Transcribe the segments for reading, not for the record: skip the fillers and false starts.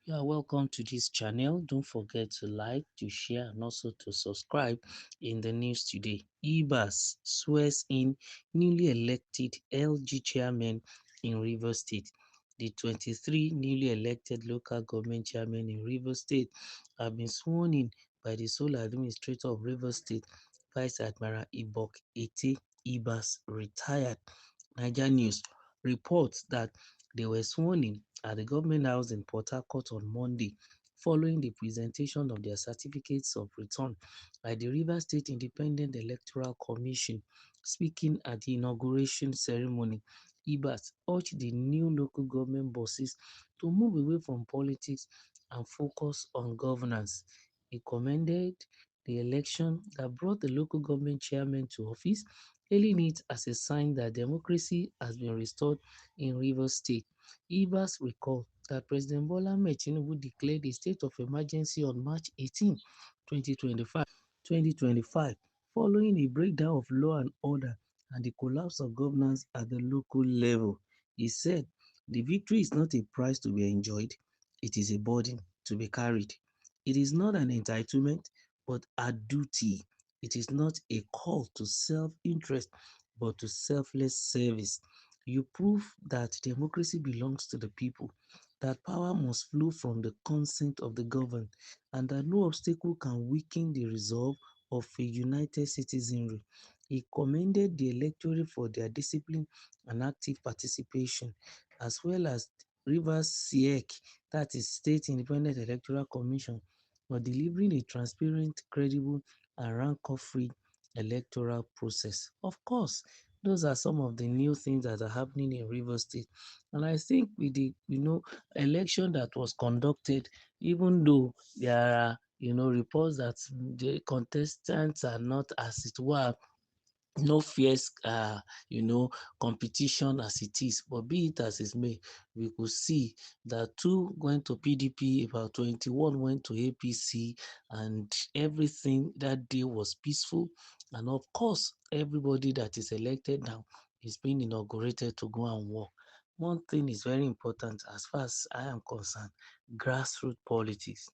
You are welcome to this channel. Don't forget to like, to share, and also to subscribe. In the news today, Ibas swears in newly elected LG chairman in Rivers State. The 23 newly elected local government chairmen in Rivers State have been sworn in by the sole administrator of Rivers State, Vice Admiral Ibok Ete Ibas, retired. Niger News reports that they were sworn in at the Government House in Port Harcourt on Monday, following the presentation of their certificates of return by the Rivers State Independent Electoral Commission. Speaking at the inauguration ceremony, Ibas urged the new local government bosses to move away from politics and focus on governance. He commended the election that brought the local government chairman to office, hailing it as a sign that democracy has been restored in Rivers State. Ibas recalled that President Bola Ahmed Tinubu declared a state of emergency on March 18, 2025, following a breakdown of law and order and the collapse of governance at the local level. He said, "The victory is not a prize to be enjoyed, it is a burden to be carried. It is not an entitlement, but a duty. It is not a call to self-interest, but to selfless service. You prove that democracy belongs to the people, that power must flow from the consent of the governed, and that no obstacle can weaken the resolve of a united citizenry." He commended the electorate for their discipline and active participation, as well as Rivers SIEC, that is State Independent Electoral Commission, for delivering a transparent, credible, and rancor-free electoral process. Of course, those are some of the new things that are happening in Rivers State. And I think with the election that was conducted, even though there are reports that the contestants are not as it were no fierce competition as it is, but be it as it may, we could see that two went to PDP, about 21 went to APC, and everything that day was peaceful. And of course, everybody that is elected now is being inaugurated to go and work. One thing is very important as far as I am concerned: grassroots politics,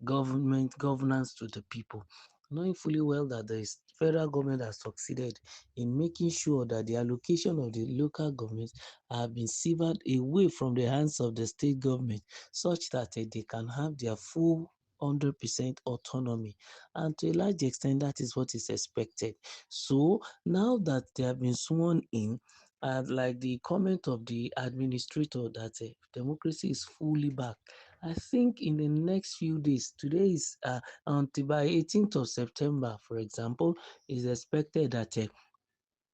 governance to the people, knowing fully well that the federal government has succeeded in making sure that the allocation of the local governments have been severed away from the hands of the state government, such that they can have their full 100% autonomy, and to a large extent that is what is expected. So now that they have been sworn in, like the comment of the administrator that democracy is fully back, I think in the next few days, today is until by 18th of September, for example, is expected that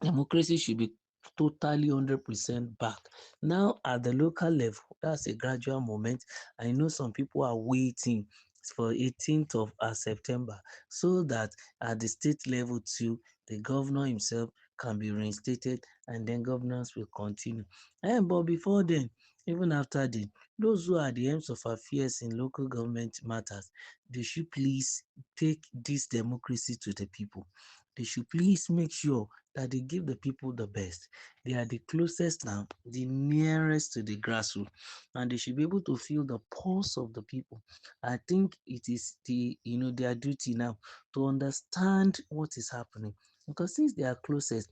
democracy should be totally 100% back. Now, at the local level, that's a gradual moment. I know some people are waiting for 18th of September so that at the state level too, the governor himself can be reinstated and then governance will continue. But before then, even after then, those who are the aims of affairs in local government matters, they should please take this democracy to the people. They should please make sure that they give the people the best. They are the closest now, the nearest to the grassroots, and they should be able to feel the pulse of the people. I think it is their duty now to understand what is happening, because since they are closest,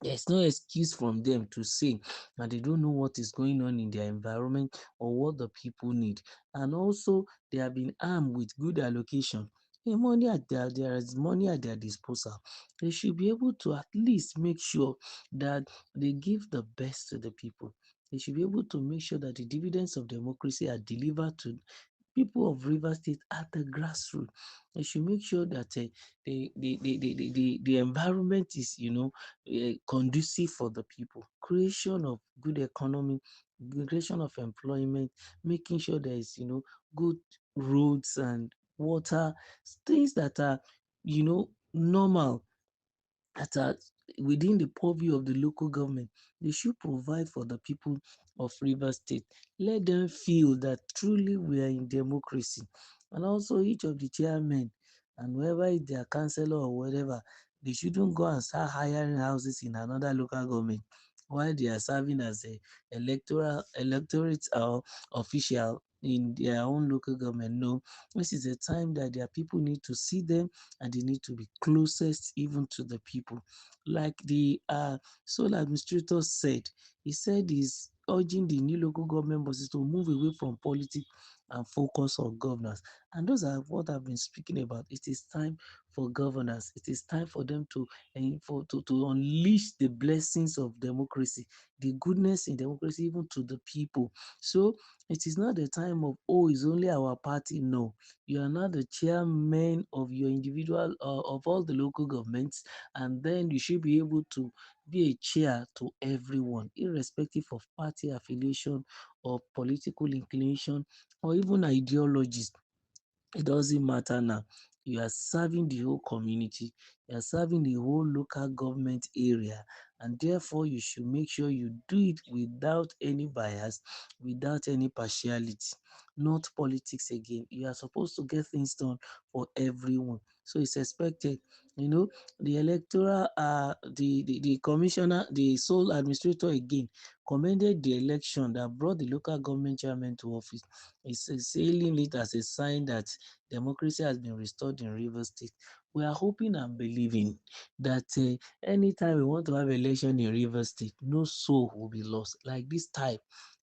there's no excuse from them to say that they don't know what is going on in their environment or what the people need. And also, they have been armed with good allocation. There is money at their disposal. They should be able to at least make sure that they give the best to the people. They should be able to make sure that the dividends of democracy are delivered to people of Rivers State at the grassroots. They should make sure that the environment is, conducive for the people. Creation of good economy, creation of employment, making sure there is, good roads and water, things that are, normal, that are within the purview of the local government. They should provide for the people of Rivers State. Let them feel that truly we are in democracy. And also each of the chairmen and whoever is their councillor or whatever, they shouldn't go and start hiring houses in another local government while they are serving as a electorate or official in their own local government. No, this is a time that their people need to see them and they need to be closest even to the people. Like the sole administrator said, he said he's urging the new local government bosses to move away from politics and focus on governance. And those are what I've been speaking about. It is time for governance. It is time for them to to unleash the blessings of democracy, the goodness in democracy, even to the people. So it is not the time of, oh, it's only our party. No, you are not the chairman of your individual of all the local governments, and then you should be able to be a chair to everyone, irrespective of party affiliation or political inclination or even ideologies. It doesn't matter now. You are serving the whole community, you are serving the whole local government area, and therefore you should make sure you do it without any bias, without any partiality, not politics again. You are supposed to get things done for everyone. So it's expected. You know, the electoral, the commissioner, the sole administrator again commended the election that brought the local government chairman to office. It's hailing it as a sign that democracy has been restored in Rivers State. We are hoping and believing that anytime we want to have election in Rivers State, no soul will be lost. Like this time,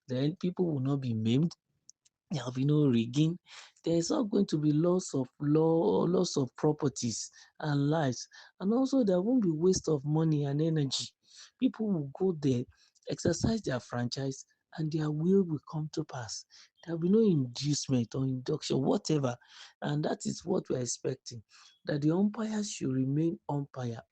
then people will not be maimed, there will be no rigging. There is not going to be loss of properties and lives. And also there won't be waste of money and energy. People will go there, exercise their franchise, and their will come to pass. There will be no inducement or induction, whatever. And that is what we're expecting. That the umpires should remain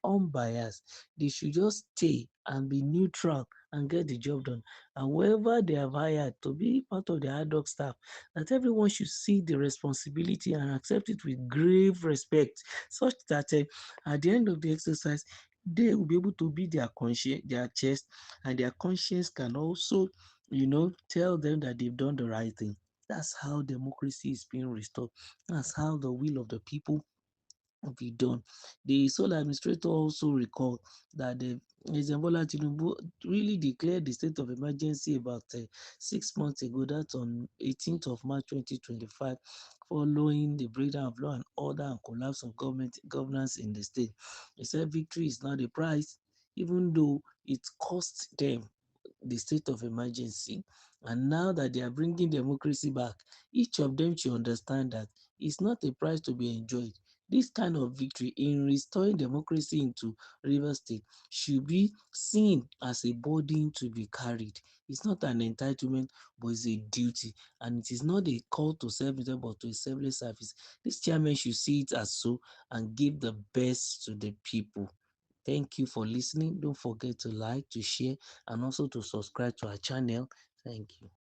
unbiased. They should just stay and be neutral and get the job done. And whoever they have hired to be part of the ad hoc staff, that everyone should see the responsibility and accept it with grave respect, such that at the end of the exercise, they will be able to be their conscience, their chest, and their conscience can also, tell them that they've done the right thing. That's how democracy is being restored. That's how the will of the people be done. The sole administrator also recalled that the President Bola Tinubu really declared the state of emergency about 6 months ago, that's on 18th of March 2025, following the breakdown of law and order and collapse of government governance in the state. He said victory is not a prize, even though it cost them the state of emergency. And now that they are bringing democracy back, each of them should understand that it's not a prize to be enjoyed. This kind of victory in restoring democracy into Rivers State should be seen as a burden to be carried. It's not an entitlement, but it's a duty. And it is not a call to self-interest, but to a selfless service. This chairman should see it as so and give the best to the people. Thank you for listening. Don't forget to like, to share, and also to subscribe to our channel. Thank you.